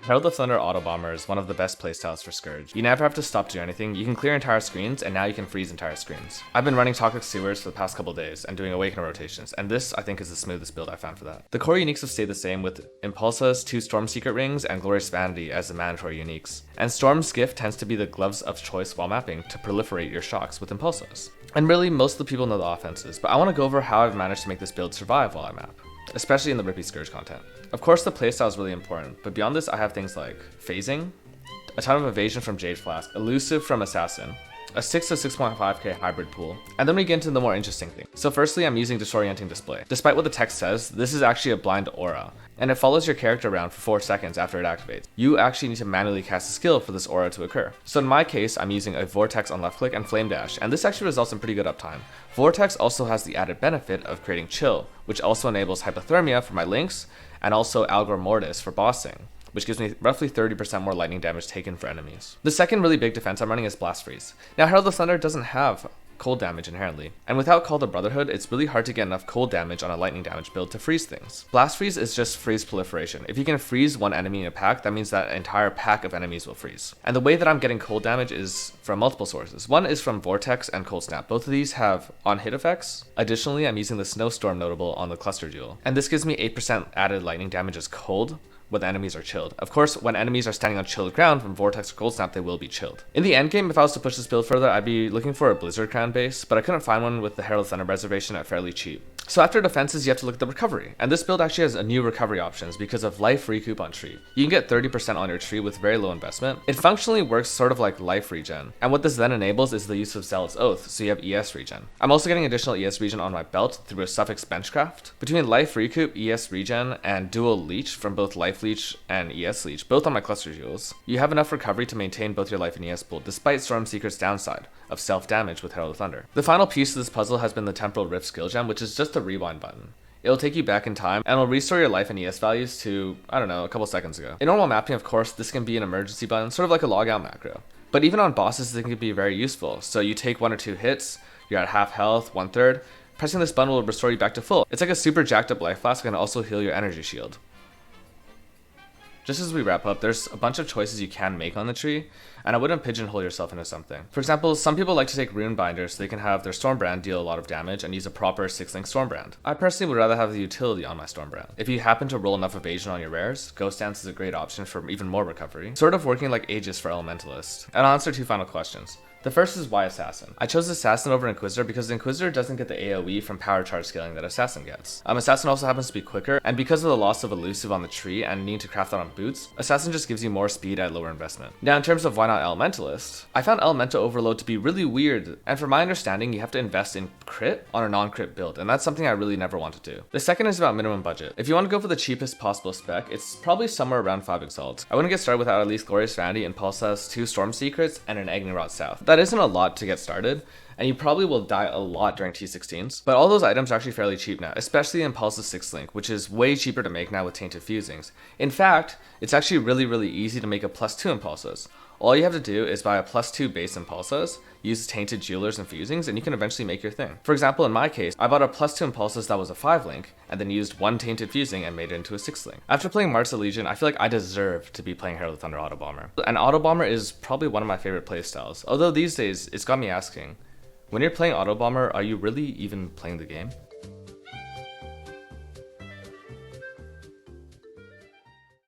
Herald of Thunder Autobomber is one of the best playstyles for Scourge. You never have to stop doing anything, you can clear entire screens, and now you can freeze entire screens. I've been running Toxic Sewers for the past couple days and doing Awakener rotations, and this I think is the smoothest build I found for that. The core uniques have stayed the same with Impulsa's 2 Storm Secret Rings and Glorious Vanity as the mandatory uniques. And Storm's gift tends to be the gloves of choice while mapping to proliferate your shocks with Impulsas. And really, most of the people know the offenses, but I want to go over how I've managed to make this build survive while I map, especially in the Rippy Scourge content. Of course, the playstyle is really important, but beyond this, I have things like phasing, a ton of evasion from Jade Flask, elusive from Assassin, a 6 to 6.5k hybrid pool, and then we get into the more interesting thing. So firstly, I'm using Disorienting Display. Despite what the text says, this is actually a blind aura, and it follows your character around for 4 seconds after it activates. You actually need to manually cast a skill for this aura to occur. So in my case, I'm using a Vortex on left click and Flame Dash, and this actually results in pretty good uptime. Vortex also has the added benefit of creating chill, which also enables hypothermia for my links, and also Algor Mortis for bossing, which gives me roughly 30% more lightning damage taken for enemies. The second really big defense I'm running is Blast Freeze. Now Herald of Thunder doesn't have cold damage inherently, and without Call to Brotherhood, it's really hard to get enough cold damage on a lightning damage build to freeze things. Blast Freeze is just freeze proliferation. If you can freeze one enemy in a pack, that means that an entire pack of enemies will freeze. And the way that I'm getting cold damage is from multiple sources. One is from Vortex and Cold Snap. Both of these have on-hit effects. Additionally, I'm using the Snowstorm notable on the Cluster Duel, and this gives me 8% added lightning damage as cold when enemies are chilled. Of course, when enemies are standing on chilled ground from Vortex or Cold Snap, they will be chilled. In the endgame, if I was to push this build further, I'd be looking for a Blizzard Crown base, but I couldn't find one with the Herald of Thunder reservation at fairly cheap. So after defenses, you have to look at the recovery, and this build actually has a new recovery options because of life recoup on tree. You can get 30% on your tree with very low investment. It functionally works sort of like life regen, and what this then enables is the use of Zealot's Oath, so you have ES regen. I'm also getting additional ES regen on my belt through a Suffix Benchcraft. Between life recoup, ES regen, and dual leech from both life leech and ES leech, both on my cluster jewels, you have enough recovery to maintain both your life and ES pool, despite Stormseeker's downside of self-damage with Herald of Thunder. The final piece of this puzzle has been the Temporal Rift skill gem, which is just a rewind button. It'll take you back in time, and it'll restore your life and ES values to, I don't know, a couple seconds ago. In normal mapping, of course, this can be an emergency button, sort of like a logout macro. But even on bosses, it can be very useful. So you take 1 or 2 hits, you're at half health, 1/3, pressing this button will restore you back to full. It's like a super jacked up life flask and also heal your energy shield. Just as we wrap up, there's a bunch of choices you can make on the tree, and I wouldn't pigeonhole yourself into something. For example, some people like to take Rune Binder so they can have their Stormbrand deal a lot of damage and use a proper 6-link Stormbrand. I personally would rather have the utility on my Stormbrand. If you happen to roll enough evasion on your rares, Ghost Dance is a great option for even more recovery, sort of working like Aegis for Elementalist. And I'll answer 2 final questions. The first is why Assassin. I chose Assassin over Inquisitor because Inquisitor doesn't get the AoE from power charge scaling that Assassin gets. Assassin also happens to be quicker, and because of the loss of Elusive on the tree and need to craft that on boots, Assassin just gives you more speed at lower investment. Now in terms of why not Elementalist, I found Elemental Overload to be really weird, and from my understanding, you have to invest in crit on a non-crit build, and that's something I really never want to do. The second is about minimum budget. If you want to go for the cheapest possible spec, it's probably somewhere around 5 Exalts. I wouldn't get started without at least Glorious Vanity and Pulsa's 2 Storm Secrets and an Agni Rod South. That isn't a lot to get started, and you probably will die a lot during T16s, but all those items are actually fairly cheap now, especially in Pulse's 6th link, which is way cheaper to make now with Tainted Fusings. In fact, it's actually really easy to make a +2 Impulses. All you have to do is buy a +2 base Impulses, use Tainted Jewelers and Fusings, and you can eventually make your thing. For example, in my case, I bought a +2 Impulses that was a 5 link, and then used 1 Tainted Fusing and made it into a 6 link. After playing March of the Legion, I feel like I deserve to be playing Herald of Thunder Autobomber. And Autobomber is probably one of my favorite playstyles, although these days, it's got me asking, when you're playing Autobomber, are you really even playing the game?